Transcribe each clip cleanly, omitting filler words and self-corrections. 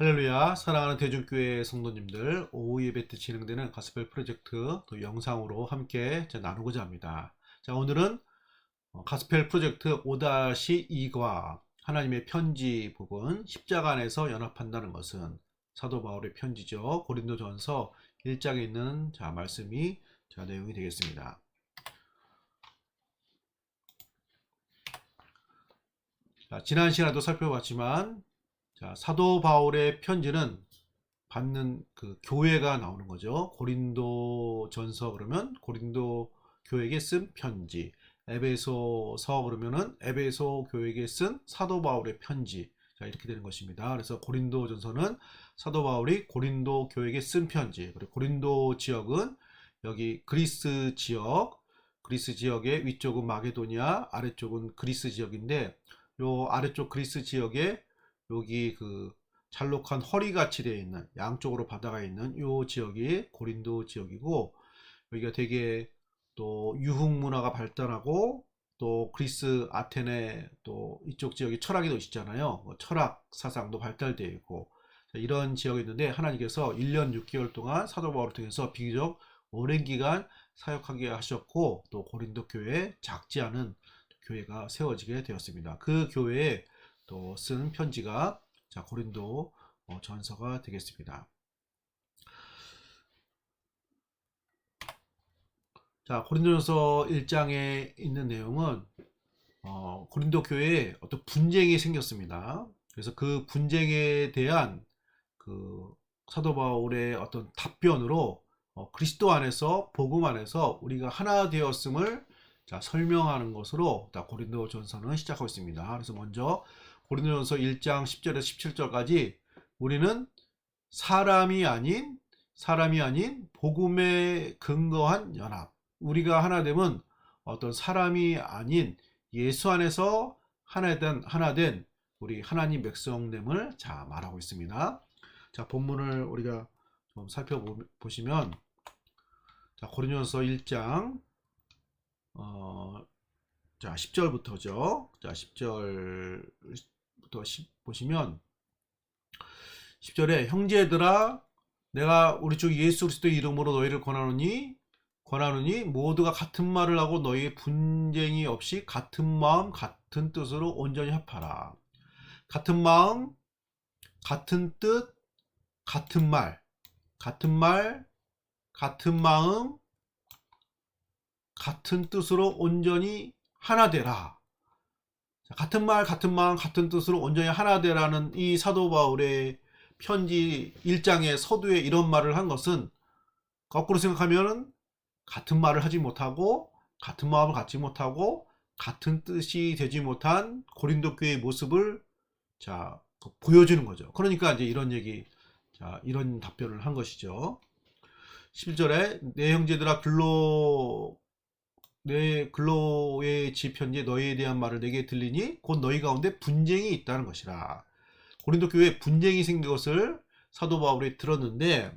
할렐루야. 사랑하는 대중교회 성도님들, 오후 예배 때 진행되는 가스펠 프로젝트 또 영상으로 함께 나누고자 합니다. 자, 오늘은 가스펠 프로젝트 5-2과 하나님의 편지 부분, 십자가 안에서 연합한다는 것은 사도 바울의 편지죠. 고린도전서 1장에 있는 말씀이 내용이 되겠습니다. 자, 지난 시간에도 살펴봤지만 사도 바울의 편지는 받는 그 교회가 나오는 거죠. 고린도전서 그러면 고린도 교회에게 쓴 편지, 에베소서 그러면은 에베소 교회에게 쓴 사도 바울의 편지. 자, 이렇게 되는 것입니다. 그래서 고린도전서는 사도 바울이 고린도 교회에게 쓴 편지. 그리고 고린도 지역은 여기 그리스 지역의 위쪽은 마게도니아, 아래쪽은 그리스 지역인데, 요 아래쪽 그리스 지역에 여기 그 잘록한 허리같이 되어 있는 양쪽으로 바다가 있는 요 지역이 고린도 지역이고, 여기가 되게 또 유흥 문화가 발달하고 또 그리스 아테네 또 이쪽 지역이 철학의 도시잖아요. 철학 사상도 발달되어 있고 이런 지역이 있는데, 하나님께서 1년 6개월 동안 사도 바울을 통해서 비교적 오랜 기간 사역하게 하셨고, 또 고린도 교회에 작지 않은 교회가 세워지게 되었습니다. 그 교회에 또 쓴 편지가 고린도 전서가 되겠습니다. 자, 고린도전서 1장에 있는 내용은 고린도 교회에 어떤 분쟁이 생겼습니다. 그래서 그 분쟁에 대한 그 사도 바울의 어떤 답변으로 그리스도 안에서 복음 안에서 우리가 하나 되었음을 설명하는 것으로 고린도전서는 시작하고 있습니다. 그래서 먼저 고린도전서 1장 10절에서 17절까지 우리는 사람이 아닌 복음에 근거한 연합, 우리가 하나됨은 어떤 사람이 아닌 예수 안에서 하나된 우리 하나님 백성됨을 말하고 있습니다. 자, 본문을 우리가 좀 살펴보시면, 고린도전서 1장 10절부터죠. 10절부터 보시면 10절에 형제들아, 내가 우리 주 예수 그리스도의 이름으로 너희를 권하노니 모두가 같은 말을 하고 너희의 분쟁이 없이 같은 마음 같은 뜻으로 온전히 합하라. 같은 마음 같은 뜻 같은 말 같은 마음 같은 뜻으로 온전히 하나 되라. 같은 말 같은 마음 같은 뜻으로 온전히 하나 되라는 이 사도 바울의 편지 1장의 서두에 이런 말을 한 것은, 거꾸로 생각하면 같은 말을 하지 못하고 같은 마음을 갖지 못하고 같은 뜻이 되지 못한 고린도 교회의 모습을 보여주는 거죠. 그러니까 이제 이런 답변을 한 것이죠. 11절에 내 형제들아, 내 글로의 지편지에 너희에 대한 말을 내게 들리니 곧 너희 가운데 분쟁이 있다는 것이라. 고린도 교회에 분쟁이 생긴 것을 사도 바울이 들었는데,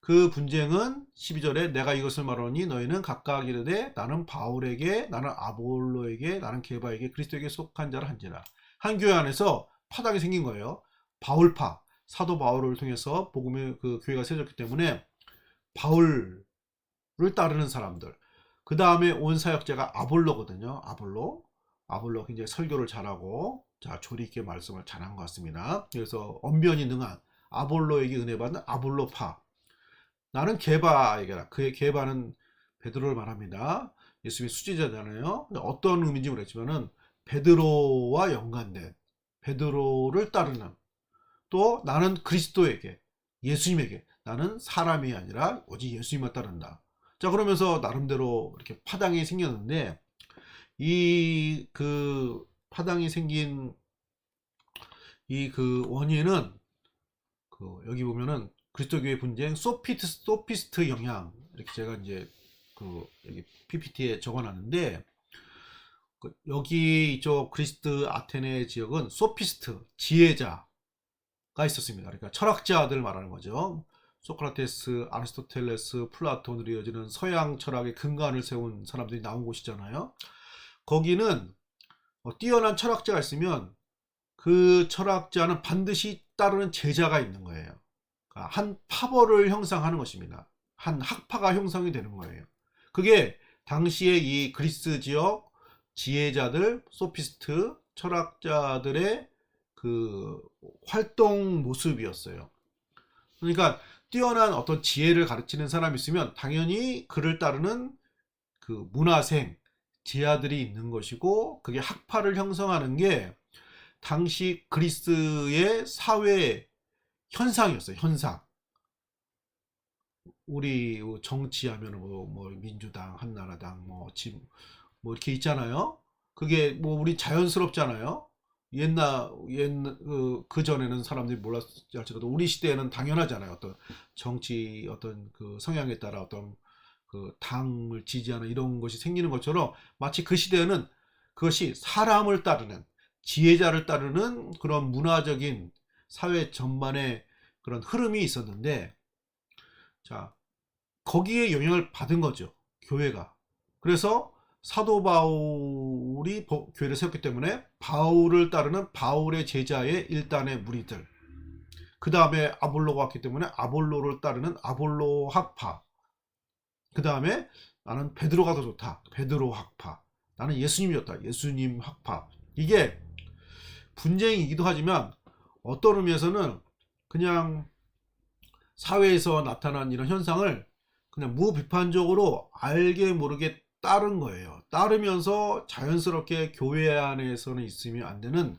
그 분쟁은 12절에 내가 이것을 말하니 너희는 각각 이르되 나는 바울에게, 나는 아볼로에게, 나는 게바에게 그리스도에게 속한 자라 한지라. 한 교회 안에서 파당이 생긴 거예요. 바울파, 사도 바울을 통해서 복음의 그 교회가 세워졌기 때문에 바울을 따르는 사람들, 그 다음에 온 사역자가 아볼로거든요. 아볼로 굉장히 설교를 잘하고 조리 있게 말씀을 잘한 것 같습니다. 그래서 언변이 능한 아볼로에게 은혜 받는 아볼로파. 나는 게바에게라. 그의 게바는 베드로를 말합니다. 예수님의 수제자잖아요. 어떤 의미인지 모르겠지만은 베드로와 연관된, 베드로를 따르는, 또 나는 그리스도에게, 예수님에게, 나는 사람이 아니라 오직 예수님만 따른다. 자, 그러면서 나름대로 이렇게 파당이 생겼는데, 이 그 파당이 생긴 이 그 원인은 여기 보면은 그리스도교회 분쟁 소피스트 영향, 이렇게 제가 이제 여기 PPT에 적어놨는데, 여기 이쪽 그리스 아테네 지역은 소피스트, 지혜자가 있었습니다. 그러니까 철학자들 말하는 거죠. 소크라테스, 아리스토텔레스, 플라톤으로 이어지는 서양 철학의 근간을 세운 사람들이 나온 곳이잖아요. 거기는 뛰어난 철학자가 있으면 그 철학자는 반드시 따르는 제자가 있는 거예요. 그러니까 한 파벌을 형성하는 것입니다. 한 학파가 형성이 되는 거예요. 그게 당시에 이 그리스 지역 지혜자들, 소피스트, 철학자들의 그 활동 모습이었어요. 그러니까 뛰어난 어떤 지혜를 가르치는 사람이 있으면 당연히 그를 따르는 그 문화생, 지하들이 있는 것이고, 그게 학파를 형성하는 게 당시 그리스의 사회 현상이었어요. 현상. 우리 정치하면 뭐 민주당, 한나라당, 뭐 이렇게 있잖아요. 그게 뭐 우리 자연스럽잖아요. 옛날 그 전에는 사람들이 몰랐을지 알지라도 우리 시대에는 당연하잖아요. 어떤 정치 어떤 그 성향에 따라 어떤 그 당을 지지하는 이런 것이 생기는 것처럼, 마치 그 시대에는 그것이 사람을 따르는, 지혜자를 따르는 그런 문화적인 사회 전반의 그런 흐름이 있었는데, 자, 거기에 영향을 받은 거죠. 교회가. 그래서 사도 바울이 교회를 세웠기 때문에 바울을 따르는 바울의 제자의 일단의 무리들, 그 다음에 아볼로가 왔기 때문에 아볼로를 따르는 아볼로 학파, 그 다음에 나는 베드로가 더 좋다, 베드로 학파, 나는 예수님이 좋다, 예수님 학파. 이게 분쟁이기도 하지만 어떤 의미에서는 그냥 사회에서 나타난 이런 현상을 그냥 무비판적으로 알게 모르게 따른 거예요. 따르면서 자연스럽게 교회 안에서는 있으면 안 되는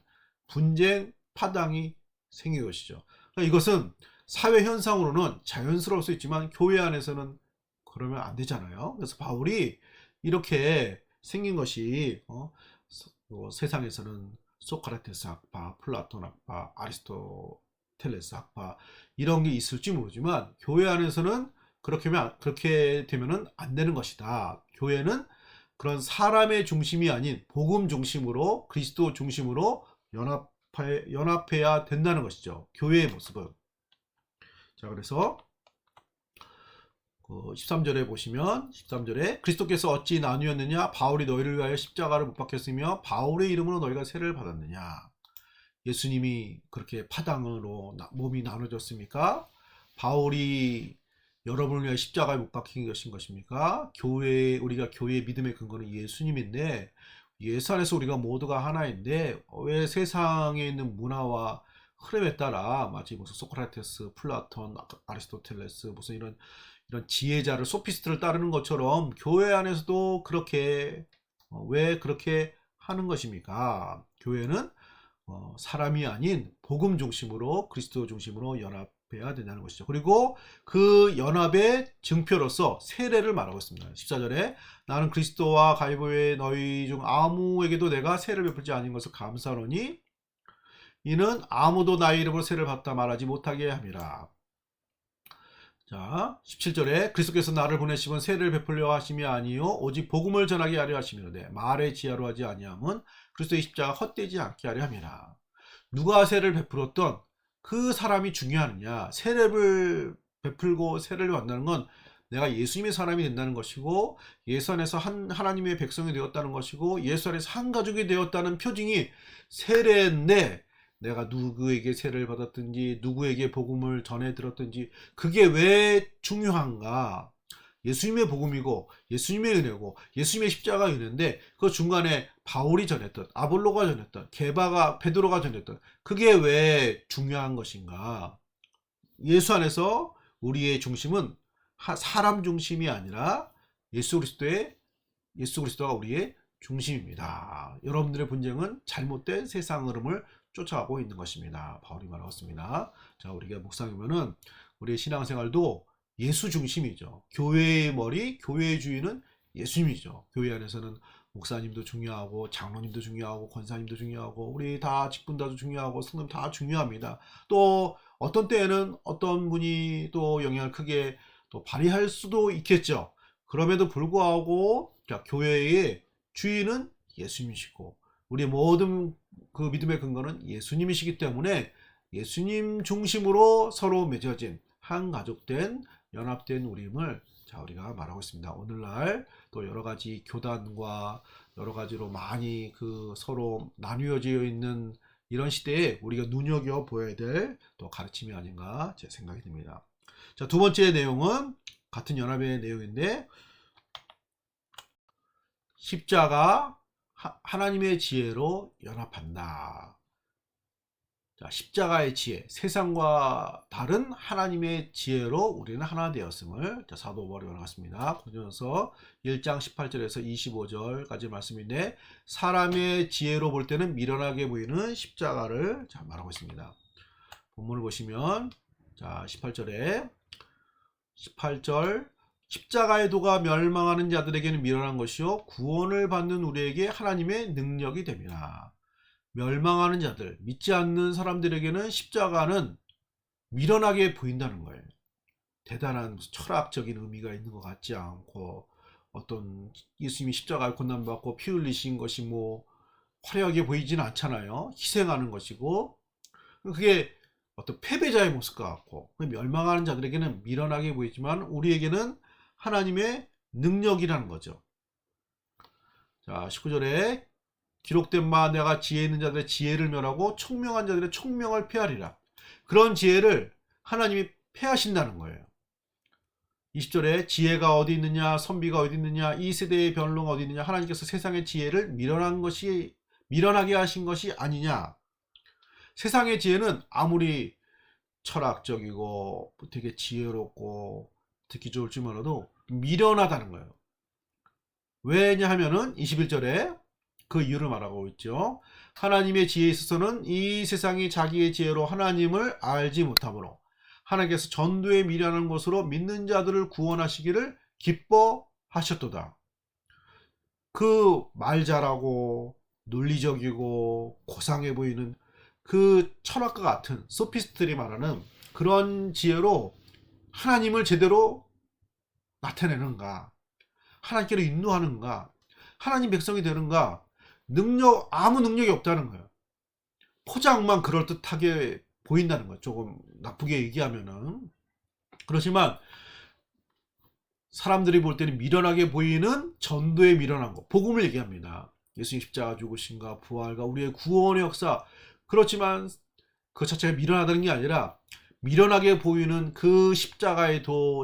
분쟁, 파당이 생긴 것이죠. 그러니까 이것은 사회 현상으로는 자연스러울 수 있지만 교회 안에서는 그러면 안 되잖아요. 그래서 바울이 이렇게 생긴 것이 세상에서는 소크라테스 학파, 플라톤 학파, 아리스토텔레스 학파 이런 게 있을지 모르지만 교회 안에서는 그렇게 되면은 안 되는 것이다. 교회는 그런 사람의 중심이 아닌 복음 중심으로, 그리스도 중심으로 연합해야 된다는 것이죠. 교회의 모습은. 자, 그래서 13절에 보시면, 13절에 그리스도께서 어찌 나누었느냐, 바울이 너희를 위하여 십자가를 못 박혔으며 바울의 이름으로 너희가 세례를 받았느냐. 예수님이 그렇게 파당으로 몸이 나눠졌습니까? 바울이 여러분을 위해 십자가에 못 박힌 것인 것입니까? 우리가 교회의 믿음의 근거는 예수님인데, 예수 안에서 우리가 모두가 하나인데 왜 세상에 있는 문화와 흐름에 따라 마치 무슨 소크라테스, 플라톤, 아리스토텔레스 무슨 이런 지혜자를, 소피스트를 따르는 것처럼 교회 안에서도 그렇게 왜 그렇게 하는 것입니까? 교회는 사람이 아닌 복음 중심으로, 그리스도 중심으로 연합해야 된다는 것이죠. 그리고 그 연합의 증표로서 세례를 말하고 있습니다. 14절에 나는 그리스도와 가이보의 너희 중 아무에게도 내가 세례를 베풀지 않은 것을 감사하노니 이는 아무도 나의 이름으로 세례를 받다 말하지 못하게 함이라. 자, 17절에 그리스도께서 나를 보내시면 세례를 베풀려 하심이 아니요 오직 복음을 전하게 하려 하심이로되 말의 지하로 하지 아니함은 그리스도의 십자가 헛되지 않게 하려 함이라. 누가 세례를 베풀었던 그 사람이 중요하느냐. 세례를 베풀고 세례를 받는다는 건 내가 예수님의 사람이 된다는 것이고, 예수 안에서 하나님의 백성이 되었다는 것이고, 예수 안에서 한 가족이 되었다는 표징이 세례인데, 내가 누구에게 세례를 받았든지 누구에게 복음을 전해 들었든지 그게 왜 중요한가. 예수님의 복음이고 예수님의 은혜고 예수님의 십자가 은혜인데 그 중간에 바울이 전했던, 아볼로가 전했던, 베드로가 전했던 그게 왜 중요한 것인가. 예수 안에서 우리의 중심은 사람 중심이 아니라 예수 그리스도가 우리의 중심입니다. 여러분들의 분쟁은 잘못된 세상 흐름을 쫓아가고 있는 것입니다. 바울이 말하고 있습니다. 자, 우리가 묵상하면은 우리의 신앙생활도 예수 중심이죠. 교회의 머리, 교회의 주인은 예수님이죠. 교회 안에서는 목사님도 중요하고 장로님도 중요하고 권사님도 중요하고 우리 다 직분자도 중요하고 성도님 다 중요합니다. 또 어떤 때에는 어떤 분이 또 영향을 크게 또 발휘할 수도 있겠죠. 그럼에도 불구하고 교회의 주인은 예수님이시고 우리 모든 그 믿음의 근거는 예수님이시기 때문에 예수님 중심으로 서로 맺어진 한 가족된 연합된 우리임을 우리가 말하고 있습니다. 오늘날 또 여러 가지 교단과 여러 가지로 많이 그 서로 나뉘어져 있는 이런 시대에 우리가 눈여겨보아야 될 또 가르침이 아닌가 제 생각이 듭니다. 자, 두 번째 내용은 같은 연합의 내용인데, 십자가 하나님의 지혜로 연합한다. 자, 십자가의 지혜, 세상과 다른 하나님의 지혜로 우리는 하나 되었음을 사도 바울이 말하겠습니다. 고린도전서 1장 18절에서 25절까지 말씀인데, 사람의 지혜로 볼 때는 미련하게 보이는 십자가를 말하고 있습니다. 본문을 보시면 자 18절 십자가의 도가 멸망하는 자들에게는 미련한 것이요 구원을 받는 우리에게 하나님의 능력이 됨이라. 멸망하는 자들, 믿지 않는 사람들에게는 십자가는 미련하게 보인다는 거예요. 대단한 철학적인 의미가 있는 것 같지 않고, 어떤 예수님이 십자가에 고난받고 피 흘리신 것이 뭐 화려하게 보이지는 않잖아요. 희생하는 것이고, 그게 어떤 패배자의 모습 같고, 멸망하는 자들에게는 미련하게 보이지만 우리에게는 하나님의 능력이라는 거죠. 자, 19절에 기록된 바 내가 지혜 있는 자들의 지혜를 멸하고 총명한 자들의 총명을 폐하리라. 그런 지혜를 하나님이 폐하신다는 거예요. 20절에 지혜가 어디 있느냐, 선비가 어디 있느냐, 이 세대의 변론가 어디 있느냐, 하나님께서 세상의 지혜를 미련하게 하신 것이 아니냐. 세상의 지혜는 아무리 철학적이고 되게 지혜롭고 듣기 좋을 줄 몰라도 미련하다는 거예요. 왜냐하면은 21절에 그 이유를 말하고 있죠. 하나님의 지혜에 있어서는 이 세상이 자기의 지혜로 하나님을 알지 못하므로 하나님께서 전도에 미련한 것으로 믿는 자들을 구원하시기를 기뻐하셨도다. 그 말 잘하고 논리적이고 고상해 보이는 그 철학과 같은 소피스트들이 말하는 그런 지혜로 하나님을 제대로 나타내는가, 하나님께로 인도하는가, 하나님 백성이 되는가, 아무 능력이 없다는 거예요. 포장만 그럴듯하게 보인다는 거예요. 조금 나쁘게 얘기하면은. 그렇지만 사람들이 볼 때는 미련하게 보이는 전도에 미련한 거, 복음을 얘기합니다. 예수님 십자가 죽으심과 부활과 우리의 구원의 역사. 그렇지만 그 자체가 미련하다는 게 아니라 미련하게 보이는 그 십자가의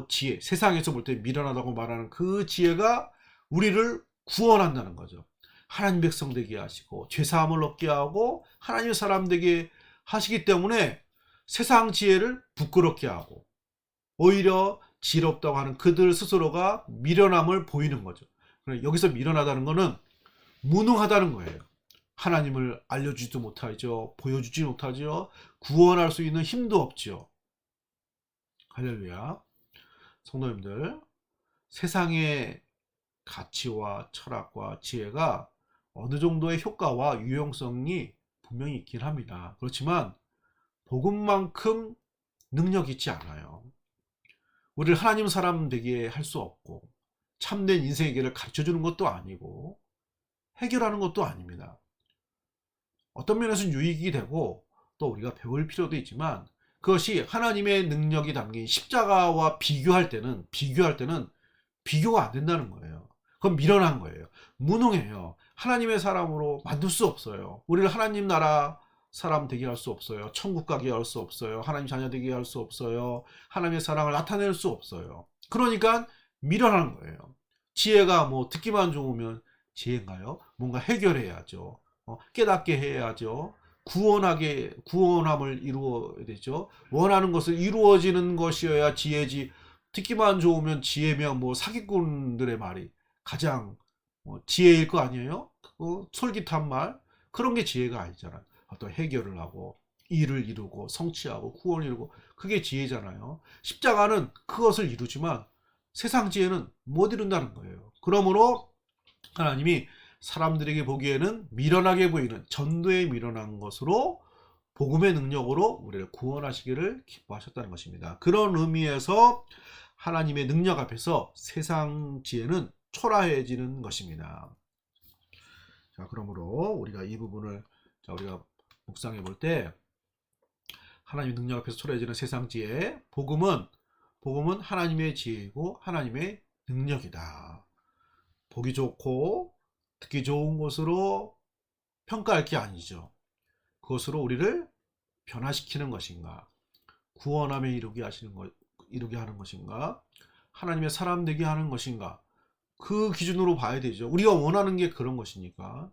지혜, 세상에서 볼 때 미련하다고 말하는 그 지혜가 우리를 구원한다는 거죠. 하나님 백성 되게 하시고 죄사함을 얻게 하고 하나님의 사람 되게 하시기 때문에 세상 지혜를 부끄럽게 하고 오히려 지혜롭다고 하는 그들 스스로가 미련함을 보이는 거죠. 여기서 미련하다는 것은 무능하다는 거예요. 하나님을 알려주지도 못하죠. 보여주지 못하죠. 구원할 수 있는 힘도 없죠. 할렐루야. 성도님들, 세상의 가치와 철학과 지혜가 어느 정도의 효과와 유용성이 분명히 있긴 합니다. 그렇지만 복음만큼 능력 있지 않아요. 우리를 하나님 사람 되게 할 수 없고 참된 인생의 길을 가르쳐주는 것도 아니고 해결하는 것도 아닙니다. 어떤 면에서는 유익이 되고 또 우리가 배울 필요도 있지만 그것이 하나님의 능력이 담긴 십자가와 비교할 때는 비교가 안 된다는 거예요. 그건 미련한 거예요. 무능해요. 하나님의 사람으로 만들 수 없어요. 우리를 하나님 나라 사람 되게 할 수 없어요. 천국 가게 할 수 없어요. 하나님 자녀 되게 할 수 없어요. 하나님의 사랑을 나타낼 수 없어요. 그러니까 미련한 거예요. 지혜가 뭐 듣기만 좋으면 지혜인가요? 뭔가 해결해야죠. 깨닫게 해야죠. 구원함을 이루어야 되죠. 원하는 것을 이루어지는 것이어야 지혜지. 듣기만 좋으면 지혜면 뭐 사기꾼들의 말이 가장 지혜일 거 아니에요? 솔깃한 말, 그런 게 지혜가 아니잖아요. 어떤 해결을 하고 일을 이루고 성취하고 구원을 이루고, 그게 지혜잖아요. 십자가는 그것을 이루지만 세상 지혜는 못 이룬다는 거예요. 그러므로 하나님이 사람들에게 보기에는 미련하게 보이는 전도에 미련한 것으로 복음의 능력으로 우리를 구원하시기를 기뻐하셨다는 것입니다. 그런 의미에서 하나님의 능력 앞에서 세상 지혜는 초라해지는 것입니다. 자, 그러므로 우리가 이 부분을 우리가 묵상해 볼 때, 하나님의 능력 앞에서 초라해지는 세상 지혜, 복음은 하나님의 지혜이고 하나님의 능력이다. 보기 좋고 듣기 좋은 것으로 평가할 게 아니죠. 그것으로 우리를 변화시키는 것인가? 구원함에 이루게 하는 것인가? 하나님의 사람 되게 하는 것인가? 그 기준으로 봐야 되죠. 우리가 원하는 게 그런 것이니까.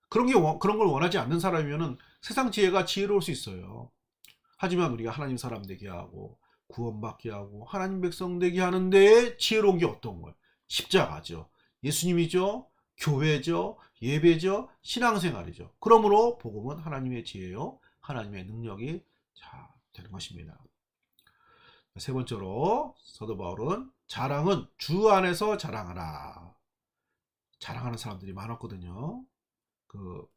그런 걸 원하지 않는 사람이면은 세상 지혜가 지혜로울 수 있어요. 하지만 우리가 하나님 사람 되게 하고 구원받게 하고 하나님 백성 되게 하는데 지혜로운 게 어떤 거예요? 십자가죠. 예수님이죠. 교회죠. 예배죠. 신앙생활이죠. 그러므로 복음은 하나님의 지혜요. 하나님의 능력이 되는 것입니다. 세 번째로 사도 바울은 자랑은 주 안에서 자랑하라. 자랑하는 사람들이 많았거든요. 그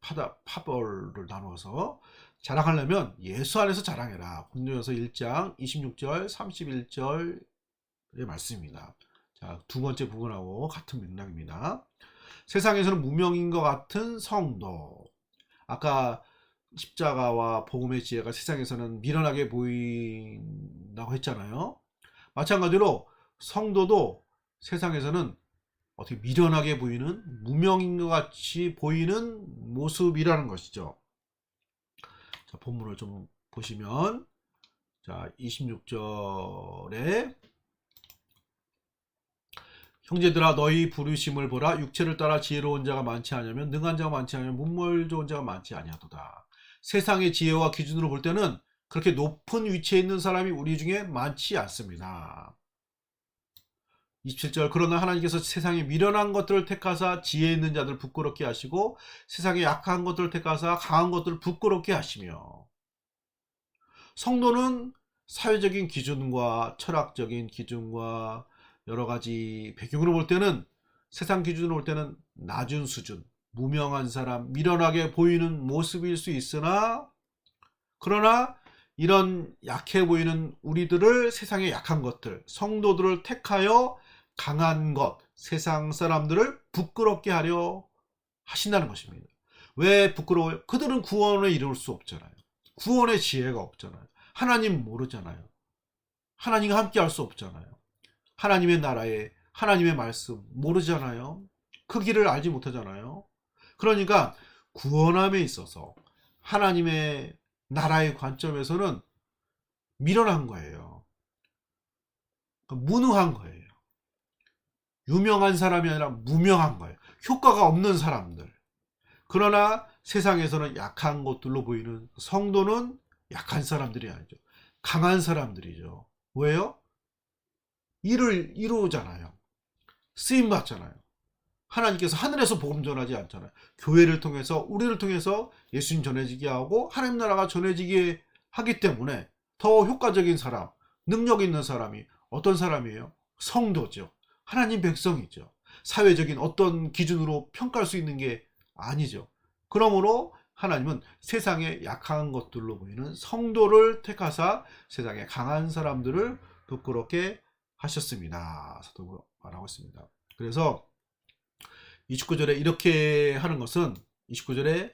파벌을 나누어서 자랑하려면 예수 안에서 자랑해라. 고린도전서 1장 26절 31절의 말씀입니다. 자, 두 번째 부분하고 같은 맥락입니다. 세상에서는 무명인 것 같은 성도. 아까 십자가와 복음의 지혜가 세상에서는 미련하게 보인다고 했잖아요. 마찬가지로 성도도 세상에서는 어떻게 미련하게 보이는, 무명인 것 같이 보이는 모습이라는 것이죠. 자, 본문을 좀 보시면, 자, 26절에 형제들아 너희 부르심을 보라. 육체를 따라 지혜로운 자가 많지 않으면, 능한 자가 많지 않으면, 문물 좋은 자가 많지 아니하도다. 세상의 지혜와 기준으로 볼 때는 그렇게 높은 위치에 있는 사람이 우리 중에 많지 않습니다. 27절 그러나 하나님께서 세상에 미련한 것들을 택하사 지혜 있는 자들 부끄럽게 하시고 세상에 약한 것들을 택하사 강한 것들을 부끄럽게 하시며. 성도는 사회적인 기준과 철학적인 기준과 여러 가지 배경으로 볼 때는, 세상 기준으로 볼 때는 낮은 수준, 무명한 사람, 미련하게 보이는 모습일 수 있으나, 그러나 이런 약해 보이는 우리들을, 세상의 약한 것들, 성도들을 택하여 강한 것, 세상 사람들을 부끄럽게 하려 하신다는 것입니다. 왜 부끄러워요? 그들은 구원에 이룰 수 없잖아요. 구원의 지혜가 없잖아요. 하나님 모르잖아요. 하나님과 함께 할 수 없잖아요. 하나님의 나라에, 하나님의 말씀 모르잖아요. 그 길을 알지 못하잖아요. 그러니까 구원함에 있어서 하나님의 나라의 관점에서는 미련한 거예요. 무능한 거예요. 유명한 사람이 아니라 무명한 거예요. 효과가 없는 사람들. 그러나 세상에서는 약한 것들로 보이는 성도는 약한 사람들이 아니죠. 강한 사람들이죠. 왜요? 일을 이루잖아요. 쓰임 받잖아요. 하나님께서 하늘에서 복음 전하지 않잖아요. 교회를 통해서, 우리를 통해서 예수님 전해지게 하고 하나님 나라가 전해지게 하기 때문에 더 효과적인 사람, 능력 있는 사람이 어떤 사람이에요? 성도죠. 하나님 백성이죠. 사회적인 어떤 기준으로 평가할 수 있는 게 아니죠. 그러므로 하나님은 세상에 약한 것들로 보이는 성도를 택하사 세상에 강한 사람들을 부끄럽게 하셨습니다. 사도가 말하고 있습니다. 그래서 29절에 이렇게 하는 것은, 29절에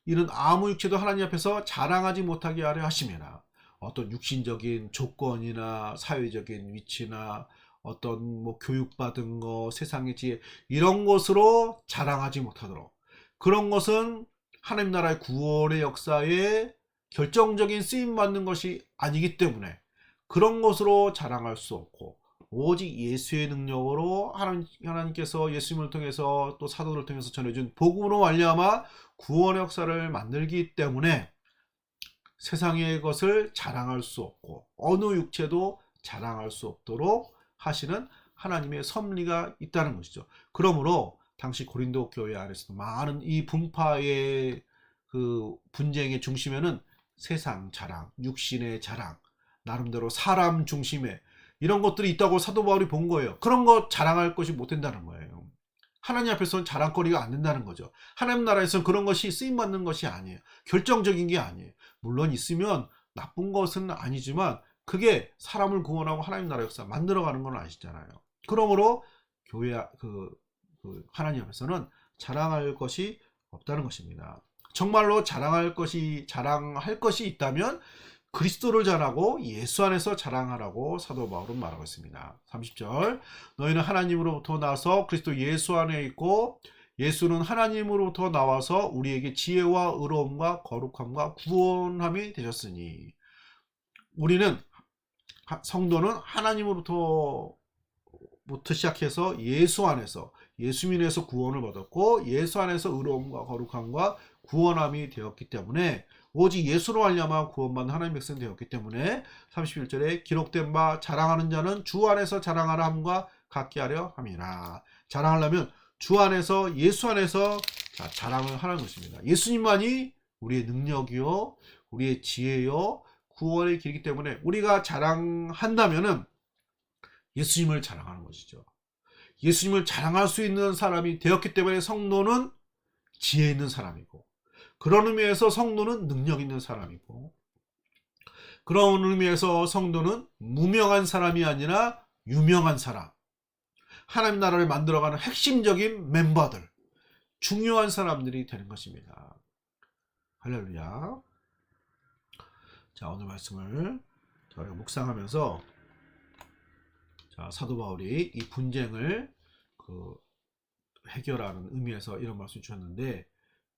이는 아무 육체도 하나님 앞에서 자랑하지 못하게 하려 하심이라. 어떤 육신적인 조건이나 사회적인 위치나 어떤 뭐 교육받은 거, 세상의 지혜, 이런 것으로 자랑하지 못하도록. 그런 것은 하나님 나라의 구원의 역사에 결정적인 쓰임 받는 것이 아니기 때문에 그런 것으로 자랑할 수 없고, 오직 예수의 능력으로 하나님께서 예수님을 통해서 또 사도를 통해서 전해준 복음으로 말미암아 구원의 역사를 만들기 때문에 세상의 것을 자랑할 수 없고 어느 육체도 자랑할 수 없도록 하시는 하나님의 섭리가 있다는 것이죠. 그러므로 당시 고린도 교회 안에서도 많은 이 분파의 그 분쟁의 중심에는 세상 자랑, 육신의 자랑, 나름대로 사람 중심의 이런 것들이 있다고 사도 바울이 본 거예요. 그런 거 자랑할 것이 못 된다는 거예요. 하나님 앞에서는 자랑거리가 안 된다는 거죠. 하나님 나라에서는 그런 것이 쓰임받는 것이 아니에요. 결정적인 게 아니에요. 물론 있으면 나쁜 것은 아니지만 그게 사람을 구원하고 하나님 나라 역사 만들어가는 건 아시잖아요. 그러므로 교회 하나님 앞에서는 자랑할 것이 없다는 것입니다. 정말로 자랑할 것이 있다면 그리스도를 자랑하고 예수 안에서 자랑하라고 사도 바울은 말하고 있습니다. 30절 너희는 하나님으로부터 나서 그리스도 예수 안에 있고 예수는 하나님으로부터 나와서 우리에게 지혜와 의로움과 거룩함과 구원함이 되셨으니, 우리는 성도는 하나님으로부터 시작해서 예수 안에서, 예수 믿음에서 구원을 받았고 예수 안에서 의로움과 거룩함과 구원함이 되었기 때문에, 오직 예수로 말미암아 구원받는 하나님의 백성이 되었기 때문에 31절에 기록된 바 자랑하는 자는 주 안에서 자랑하라 함과 같게 하려 함이라. 자랑하려면 주 안에서, 예수 안에서 자랑을 하는 것입니다. 예수님만이 우리의 능력이요 우리의 지혜요 구원의 길이기 때문에 우리가 자랑한다면은 예수님을 자랑하는 것이죠. 예수님을 자랑할 수 있는 사람이 되었기 때문에 성도는 지혜 있는 사람이고, 그런 의미에서 성도는 능력 있는 사람이고, 그런 의미에서 성도는 무명한 사람이 아니라 유명한 사람, 하나님 나라를 만들어가는 핵심적인 멤버들, 중요한 사람들이 되는 것입니다. 할렐루야. 자, 오늘 말씀을 저희가 묵상하면서, 자, 사도 바울이 이 분쟁을 해결하는 의미에서 이런 말씀 주셨는데,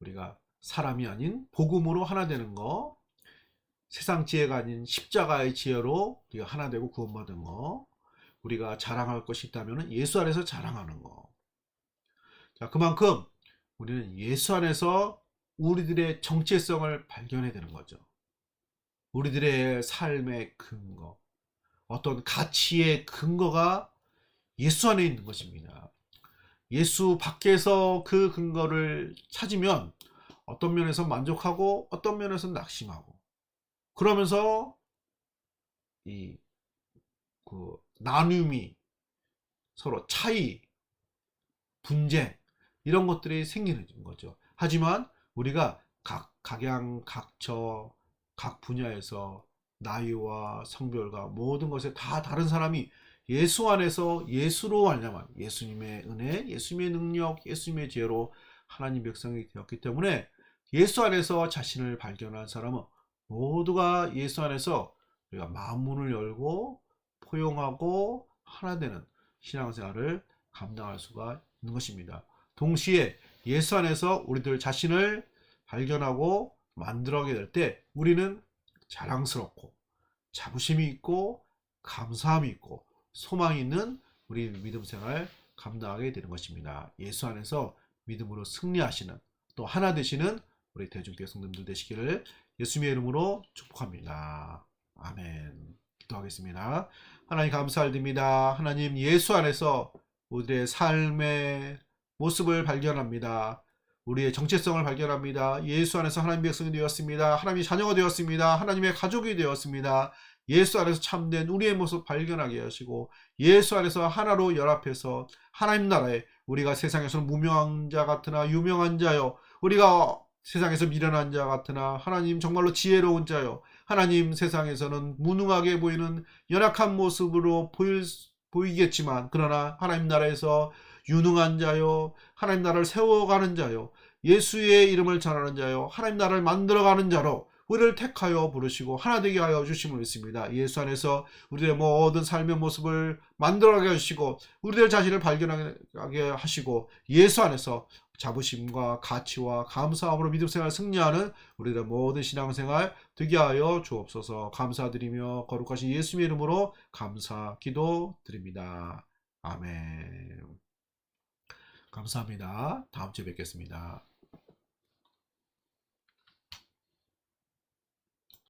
우리가 사람이 아닌 복음으로 하나 되는 거, 세상 지혜가 아닌 십자가의 지혜로 우리가 하나 되고 구원받은 거, 우리가 자랑할 것이 있다면 예수 안에서 자랑하는 거. 자, 그만큼 우리는 예수 안에서 우리들의 정체성을 발견해야 되는 거죠. 우리들의 삶의 근거, 어떤 가치의 근거가 예수 안에 있는 것입니다. 예수 밖에서 그 근거를 찾으면 어떤 면에서 만족하고 어떤 면에서 낙심하고, 그러면서 나눔이, 서로 차이, 분쟁, 이런 것들이 생기는 거죠. 하지만 우리가 각양각처 각 분야에서 나이와 성별과 모든 것에 다 다른 사람이 예수 안에서, 예수로 말미암아 예수님의 은혜, 예수님의 능력, 예수님의 지혜로 하나님 백성이 되었기 때문에, 예수 안에서 자신을 발견한 사람은 모두가 예수 안에서 우리가 마음문을 열고 포용하고 하나 되는 신앙생활을 감당할 수가 있는 것입니다. 동시에 예수 안에서 우리들 자신을 발견하고 만들어가게 될 때 우리는 자랑스럽고 자부심이 있고 감사함이 있고 소망이 있는 우리 믿음 생활 감당하게 되는 것입니다. 예수 안에서 믿음으로 승리하시는, 또 하나 되시는 우리 대중교회 성도님들 되시기를 예수님의 이름으로 축복합니다. 아멘. 기도하겠습니다. 하나님 감사드립니다. 하나님, 예수 안에서 우리의 삶의 모습을 발견합니다. 우리의 정체성을 발견합니다. 예수 안에서 하나님 백성이 되었습니다. 하나님의 자녀가 되었습니다. 하나님의 가족이 되었습니다. 예수 안에서 참된 우리의 모습 발견하게 하시고, 예수 안에서 하나로 연합해서 하나님 나라에, 우리가 세상에서는 무명한 자 같으나 유명한 자요, 우리가 세상에서 미련한 자 같으나 하나님 정말로 지혜로운 자요, 하나님 세상에서는 무능하게 보이는 연약한 모습으로 보이겠지만, 그러나 하나님 나라에서 유능한 자요, 하나님 나라를 세워가는 자요, 예수의 이름을 전하는 자요, 하나님 나라를 만들어가는 자로 우리를 택하여 부르시고 하나 되게 하여 주심을 믿습니다. 예수 안에서 우리의 모든 삶의 모습을 만들어가게 하시고 우리들 자신을 발견하게 하시고, 예수 안에서 자부심과 가치와 감사함으로 믿음 생활 승리하는 우리들의 모든 신앙생활 되게 하여 주옵소서. 감사드리며 거룩하신 예수님의 이름으로 감사 기도 드립니다. 아멘. 감사합니다. 다음 주에 뵙겠습니다.